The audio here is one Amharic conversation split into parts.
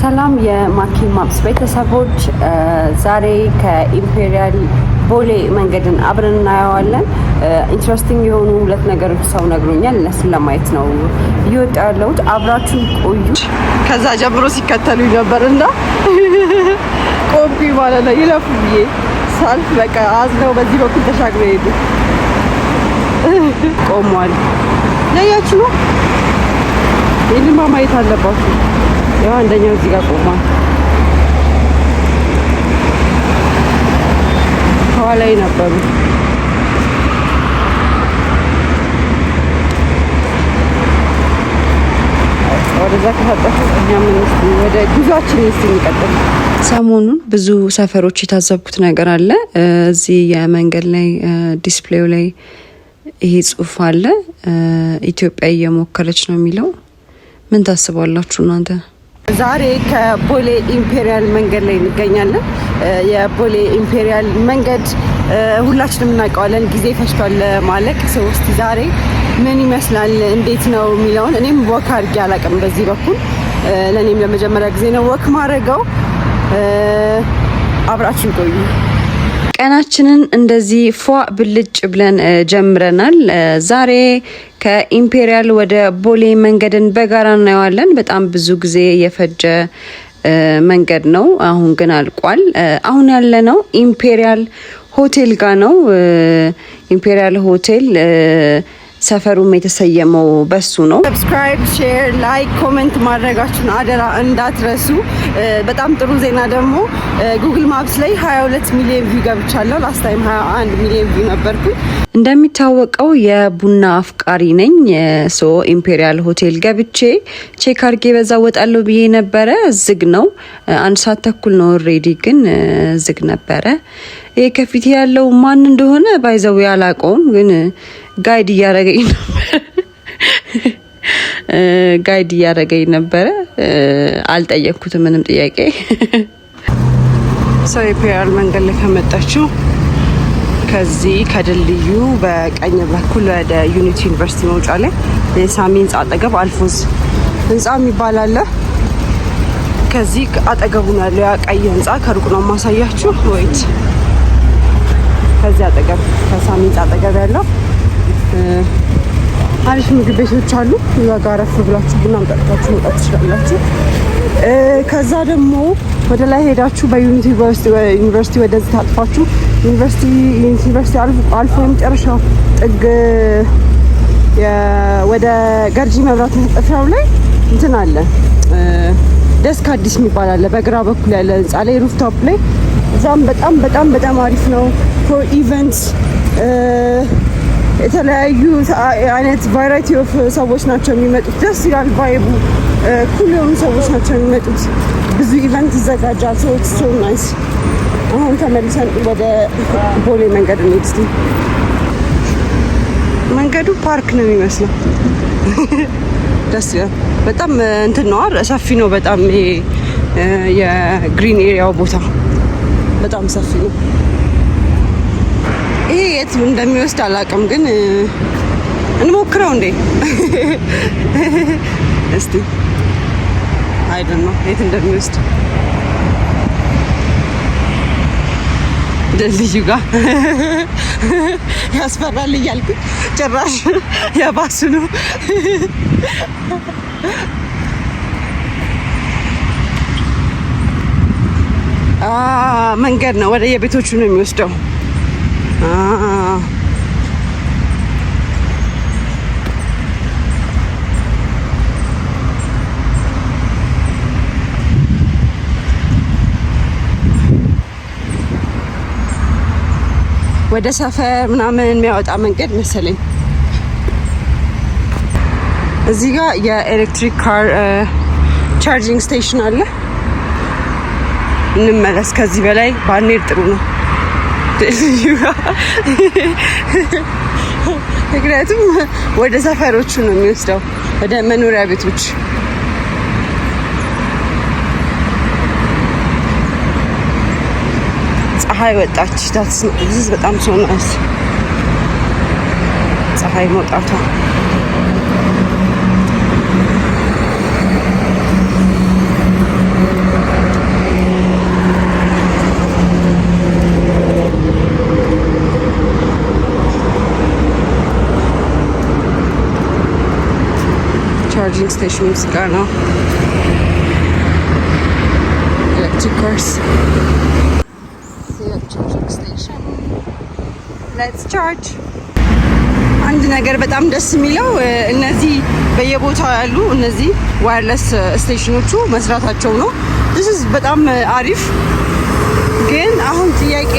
ሰላም የማኪ ማፕስ ቤተሰቦች፣ ዛሬ ከኢምፔሪያል ቦሌ መንገድን አብረን እናየዋለን። ኢንትረስቲንግ የሆኑ ሁለት ነገሮች ሰው ነግሮኛል። እነሱን ለማየት ነው እየወጣ ያለሁት። አብራችሁ ቆዩ። ከዛ ጀምሮ ሲከተሉኝ ነበርና ቆምኩ ማለት ነው። ይለፉ ብዬ ሳልፍ በቃ አዝነው በዚህ በኩል ተሻግረው ሄዱ። ቆሟል። ያያችሁ ነው። ይሄንማ ማየት አለባችሁ። ያው አንደኛው እዚህ ጋር ቆሟል። ከኋላዬ ነበሩ። ወደዛ ከፈጠፉ እኛም ወደ ጉዟችን እንቀጥል። ሰሞኑን ብዙ ሰፈሮች የታዘብኩት ነገር አለ። እዚህ የመንገድ ላይ ዲስፕሌው ላይ ይሄ ጽሑፍ አለ። ኢትዮጵያ እየሞከረች ነው የሚለው። ምን ታስባላችሁ እናንተ? ዛሬ ከቦሌ ኢምፔሪያል መንገድ ላይ እንገኛለን። የቦሌ ኢምፔሪያል መንገድ ሁላችንም እናውቀዋለን። ጊዜ ፈጅቷል ማለቅ። እስቲ ዛሬ ምን ይመስላል እንዴት ነው የሚለውን እኔም ወክ አድርጌ አላውቅም በዚህ በኩል። ለእኔም ለመጀመሪያ ጊዜ ነው ወክ ማድረገው። አብራችን ቆዩ። ቀናችንን እንደዚህ ፏ ብልጭ ብለን ጀምረናል። ዛሬ ከኢምፔሪያል ወደ ቦሌ መንገድን በጋራ እናየዋለን። በጣም ብዙ ጊዜ የፈጀ መንገድ ነው። አሁን ግን አልቋል። አሁን ያለነው ኢምፔሪያል ሆቴል ጋር ነው። ኢምፔሪያል ሆቴል ሰፈሩም የተሰየመው በሱ ነው። ሰብስክራይብ፣ ሼር፣ ላይክ፣ ኮሜንት ማድረጋችሁን አደራ እንዳትረሱ። በጣም ጥሩ ዜና ደግሞ ጉግል ማፕስ ላይ 22 ሚሊዮን ቪው ገብቻለሁ። ላስት ታይም 21 ሚሊዮን ቪው ነበርኩ። እንደሚታወቀው የቡና አፍቃሪ ነኝ። ሶ ኢምፔሪያል ሆቴል ገብቼ ቼክ አድርጌ በዛ ወጣለሁ ብዬ ነበረ። ዝግ ነው። 1 ሰዓት ተኩል ነው። ኦልሬዲ ግን ዝግ ነበረ። ይሄ ከፊት ያለው ማን እንደሆነ ባይዘው ያላቀውም ግን ጋይድ እያረገኝ ነበረ። አልጠየቅኩትም ምንም ጥያቄ። ሰው ኢምፔሪያል መንገድ ላይ ከመጣችሁ ከዚህ ከድልድዩ በቀኝ በኩል ወደ ዩኒቲ ዩኒቨርሲቲ መውጫ ላይ የሳሚ ህንጻ አጠገብ አልፎዝ ህንጻ የሚባል አለ። ከዚህ አጠገቡ ነው ያለው ያ ቀይ ህንጻ። ከሩቅ ነው ማሳያችሁ። ወይት ከዚህ አጠገብ ከሳሚ ህንጻ አጠገብ ያለው አሪፍ ምግብ ቤቶች አሉ። እዛ ጋር ረፍ ብላችሁ ቡና ጠጥታችሁ መውጣት ትችላላችሁ። ከዛ ደግሞ ወደ ላይ ሄዳችሁ በዩኒቲ ዩኒቨርሲቲ ወደዚህ ታጥፋችሁ ዩኒቨርሲቲ አልፎ የመጨረሻው ጥግ ወደ ገርጂ መብራት መጠፊያው ላይ እንትን አለ። ደስክ አዲስ የሚባል አለ በግራ በኩል ያለ ህንጻ ላይ ሩፍቶፕ ላይ። እዛም በጣም አሪፍ ነው ፎር ኢቨንትስ። የተለያዩ አይነት ቫራይቲ ኦፍ ሰዎች ናቸው የሚመጡት። ደስ ይላል ቫይቡ። ኩል የሆኑ ሰዎች ናቸው የሚመጡት። ብዙ ኢቨንት ይዘጋጃል። ሰዎች ሶ ናይስ። አሁን ተመልሰን ወደ ቦሌ መንገድ እንሂድ እስቲ። መንገዱ ፓርክ ነው የሚመስለው። ደስ ይላል በጣም። እንትን ነው ሰፊ ነው በጣም። የግሪን ኤሪያው ቦታ በጣም ሰፊ ነው። ይሄ የት እንደሚወስድ አላውቅም፣ ግን እንሞክረው እንዴ። እስቲ አይደል ነው የት እንደሚወስድ። ድልድዩ ጋር ያስፈራል እያልኩ ጭራሽ የባሱ ነው። መንገድ ነው ወደ የቤቶቹ ነው የሚወስደው። ወደ ሰፈር ምናምን የሚያወጣ መንገድ መሰለኝ። እዚህ ጋር የኤሌክትሪክ ካር ቻርጂንግ ስቴሽን አለ። እንመለስ። ከዚህ በላይ ባንሄድ ጥሩ ነው። ምክንያቱም ወደ ሰፈሮቹ ነው የሚወስደው፣ ወደ መኖሪያ ቤቶች። ፀሐይ ወጣች። ዳትስ በጣም ሶ ናይስ። ፀሐይ መውጣቷ ቻርጂንግ ስቴሽን እዚህ ጋር ነው። ኤሌክትሪክ ኮርስ ቻርጂንግ ስቴሽን ሌትስ ቻርጅ። አንድ ነገር በጣም ደስ የሚለው እነዚህ በየቦታው ያሉ እነዚህ ዋየርለስ ስቴሽኖቹ መስራታቸው ነው። this በጣም አሪፍ። ግን አሁን ጥያቄ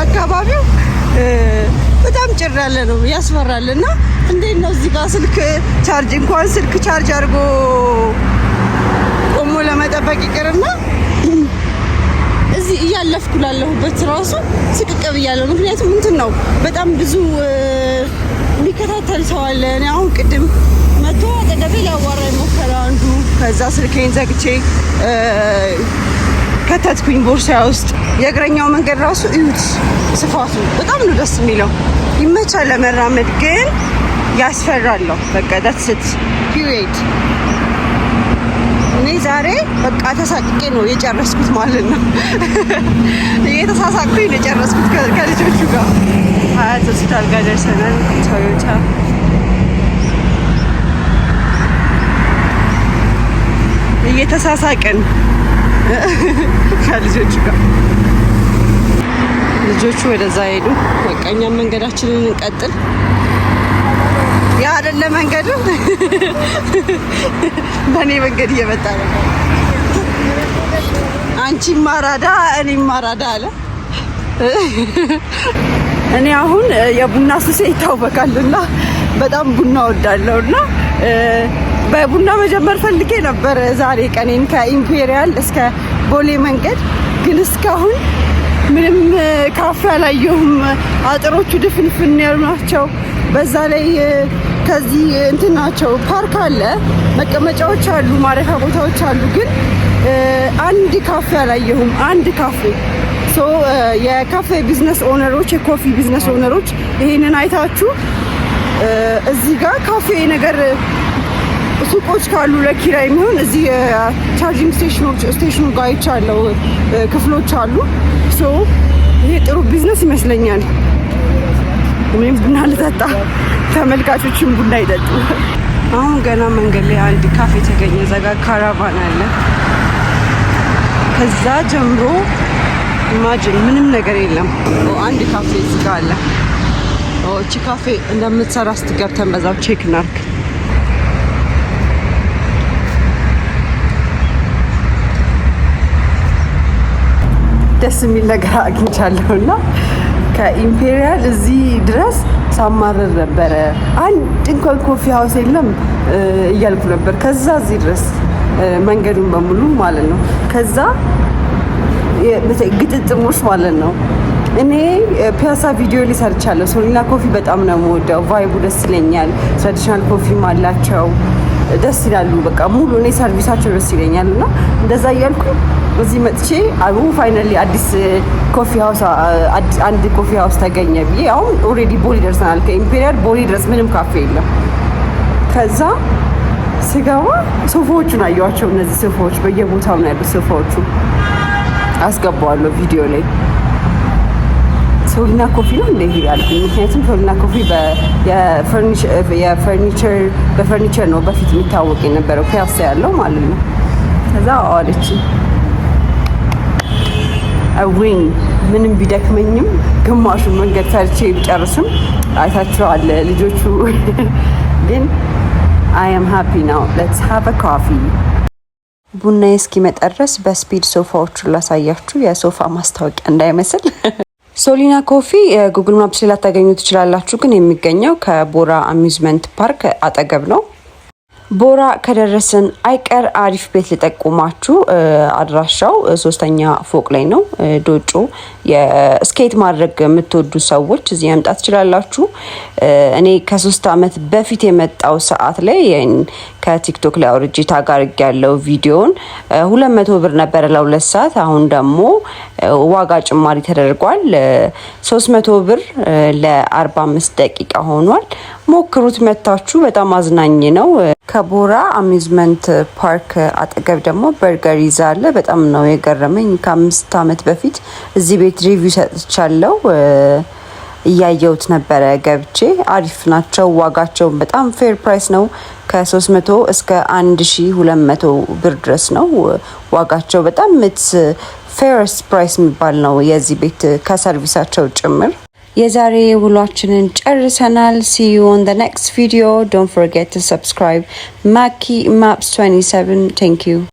አካባቢው በጣም ጭር ያለ ነው፣ ያስፈራል። እና እንዴት ነው እዚህ ጋር ስልክ ቻርጅ አድርጎ ቆሞ ለመጠበቅ ይቅርና እዚህ እያለፍኩ ላለሁበት ራሱ ስቅቅ ብያለሁ። ምክንያቱም እንትን ነው በጣም ብዙ የሚከታተል ሰው አለ። እኔ አሁን ቅድም መቶ አጠገቤ ሊያዋራኝ ሞከረ አንዱ። ከዛ ስልኬን ዘግቼ ከተትኩኝ ቦርሳ ውስጥ። የእግረኛው መንገድ ራሱ እዩት፣ ስፋቱ በጣም ነው ደስ የሚለው። ይመቻል ለመራመድ፣ ግን ያስፈራለሁ። በቃ ዳትስት ፒሪየድ። እኔ ዛሬ በቃ ተሳቅቄ ነው የጨረስኩት ማለት ነው። እየተሳሳቅኩኝ ነው የጨረስኩት ከልጆቹ ጋር። ሀያት ሆስፒታል ጋር ደርሰናል። ቶዮታ እየተሳሳቅን ከልጆቹ ጋር። ልጆቹ ወደዛ ሄዱ። በቃ እኛም መንገዳችንን እንቀጥል። ያ አይደለ መንገዱ፣ በእኔ መንገድ እየመጣ ነው። አንቺም ማራዳ እኔም ማራዳ አለ። እኔ አሁን የቡና ሱሴ ይታወቃልና በጣም ቡና ወዳለሁና በቡና መጀመር ፈልጌ ነበር ዛሬ ቀኔን ከኢምፔሪያል እስከ ቦሌ መንገድ። ግን እስካሁን ምንም ካፌ አላየሁም። አጥሮቹ ድፍንፍን ያሉ ናቸው። በዛ ላይ ከዚህ እንትን ናቸው፣ ፓርክ አለ፣ መቀመጫዎች አሉ፣ ማረፊያ ቦታዎች አሉ። ግን አንድ ካፌ አላየሁም። አንድ ካፌ የካፌ ቢዝነስ ኦነሮች፣ የኮፊ ቢዝነስ ኦነሮች ይሄንን አይታችሁ እዚህ ጋር ካፌ ነገር ሱቆች ካሉ ለኪራይ የሚሆን እዚህ ቻርጂንግ ስቴሽኑ ጋር ይቻለው ክፍሎች አሉ። ይሄ ጥሩ ቢዝነስ ይመስለኛል። እኔም ቡና ልጠጣ፣ ተመልካቾችም ቡና ይጠጡ። አሁን ገና መንገድ ላይ አንድ ካፌ ተገኘ። እዛ ጋር ካራቫን አለ። ከዛ ጀምሮ ኢማጂን ምንም ነገር የለም። አንድ ካፌ እዚህ ጋር አለ። እቺ ካፌ እንደምትሰራ ስትገብተን በዛው ቼክ እናድርግ። ደስ የሚል ነገር አግኝቻለሁና ከኢምፔሪያል እዚህ ድረስ ሳማረር ነበረ። አንድ እንኳን ኮፊ ሀውስ የለም እያልኩ ነበር። ከዛ እዚህ ድረስ መንገዱን በሙሉ ማለት ነው። ከዛ ግጥጥሞች ማለት ነው። እኔ ፒያሳ ቪዲዮ ላይ ሰርቻለሁ። ሶሊና ኮፊ በጣም ነው የምወደው። ቫይቡ ደስ ይለኛል። ትራዲሽናል ኮፊም አላቸው፣ ደስ ይላሉ። በቃ ሙሉ እኔ ሰርቪሳቸው ደስ ይለኛል። እና እንደዛ እያልኩ እዚህ መጥቼ ፋይናሊ አዲስ ኮፊ ሀውስ አንድ ኮፊ ሀውስ ተገኘ ብዬ አሁን ኦልሬዲ ቦሌ ደርሰናል። ከኢምፔሪያል ቦሌ ድረስ ምንም ካፌ የለም። ከዛ ስገባ ሶፋዎቹን አየኋቸው። እነዚህ ሶፋዎች በየቦታው ነው ያሉት። ሶፋዎቹ አስገባዋለሁ ቪዲዮ ላይ። ሶሊና ኮፊ ነው እንደ ይላል። ምክንያቱም ሶሊና ኮፊ በፈርኒቸር ነው በፊት የሚታወቅ የነበረው ፒያሳ ያለው ማለት ነው። ከዛ አዋለች አዊን ምንም ቢደክመኝም ግማሹን መንገድ ሰርቼ ቢጨርስም አይታችኋል ልጆቹ። ግን I am happy now. Let's have a coffee. ቡና እስኪመጣ ድረስ በስፒድ ሶፋዎቹን ላሳያችሁ። የሶፋ ማስታወቂያ እንዳይመስል። ሶሊና ኮፊ ጉግል ማፕስ ላይ ላታገኙ ትችላላችሁ፣ ግን የሚገኘው ከቦራ አሚዝመንት ፓርክ አጠገብ ነው። ቦራ ከደረስን አይቀር አሪፍ ቤት ልጠቁማችሁ። አድራሻው 3ኛ ፎቅ ላይ ነው። ዶጮ የስኬት ማድረግ የምትወዱ ሰዎች እዚህ መምጣት ትችላላችሁ። እኔ ከ3 አመት በፊት የመጣው ሰዓት ላይ ከቲክቶክ ላይ አውርጄ ታጋርግ ያለው ቪዲዮን 200 ብር ነበር ለ2 ሰዓት። አሁን ደግሞ ዋጋ ጭማሪ ተደርጓል። 300 ብር ለ45 ደቂቃ ሆኗል። ሞክሩት መታችሁ። በጣም አዝናኝ ነው። ከቦራ አሚዝመንት ፓርክ አጠገብ ደግሞ በርገር ይዛለ። በጣም ነው የገረመኝ። ከ5 አመት በፊት እዚህ ቤት ሪቪው ሰጥቻለሁ። እያየሁት ነበረ ገብቼ አሪፍ ናቸው። ዋጋቸው በጣም ፌር ፕራይስ ነው። ከ300 እስከ 1200 ብር ድረስ ነው ዋጋቸው። በጣም ፌርስ ፕራይስ የሚባል ነው የዚህ ቤት ከሰርቪሳቸው ጭምር። የዛሬ ውሏችንን ጨርሰናል። see you on the next video. Don't forget to subscribe. Maki Maps 27. Thank you.